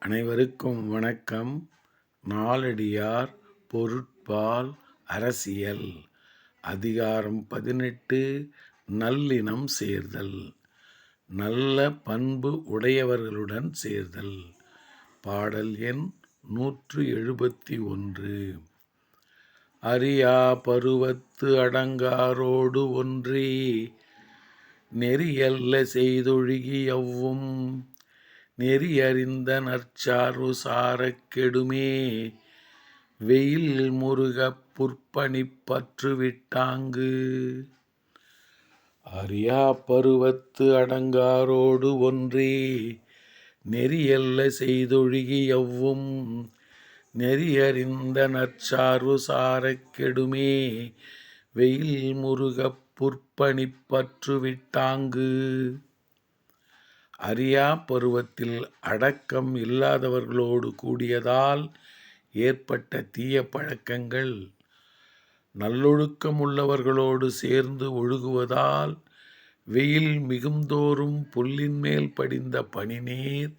அனைவருக்கும் வணக்கம். நாலடியார் பொருட்பால் அரசியல் அதிகாரம் 18 நல்லினம் சேர்தல். நல்ல பண்பு உடையவர்களுடன் சேர்தல். பாடல் எண் 171. அறியா பருவத்து அடங்காரோடு ஒன்றி நெறியல்ல செய்தொழுகி யவ்வும் நெறியறிந்த நற்சார்வு சாரக் கெடுமே வெயில் முருகப் புற்பணிப்பற்று விட்டாங்கு. அறியா பருவத்து அடங்காரோடு ஒன்றி நெறியல்ல செய்தொழுகி யவ்வும் நெறியறிந்த நற்சார்வு சாரக் கெடுமே வெயில் முருகப் புற்பணிப்பற்று விட்டாங்கு. அறியா பருவத்தில் அடக்கம் இல்லாதவர்களோடு கூடியதால் ஏற்பட்ட தீய பழக்கங்கள், நல்லொழுக்கம் உள்ளவர்களோடு சேர்ந்து ஒழுகுவதால் வெயில் மிகுந்தோறும் புல்லின் மேல் படிந்த பனிநீர்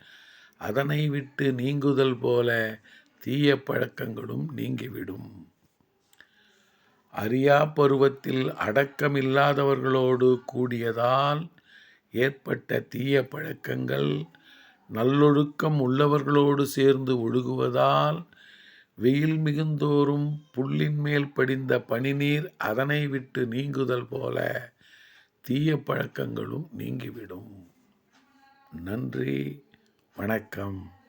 அதனை விட்டு நீங்குதல் போல தீய பழக்கங்களும் நீங்கிவிடும். அறியா பருவத்தில் அடக்கமில்லாதவர்களோடு கூடியதால் ஏற்பட்ட தீய பழக்கங்கள், நல்லொழுக்கம் உள்ளவர்களோடு சேர்ந்து ஒழுகுவதால் வெயில் மிகுந்தோறும் புல்லின் மேல் படிந்த பனிநீர் அதனை விட்டு நீங்குதல் போல தீய பழக்கங்களும் நீங்கிவிடும். நன்றி, வணக்கம்.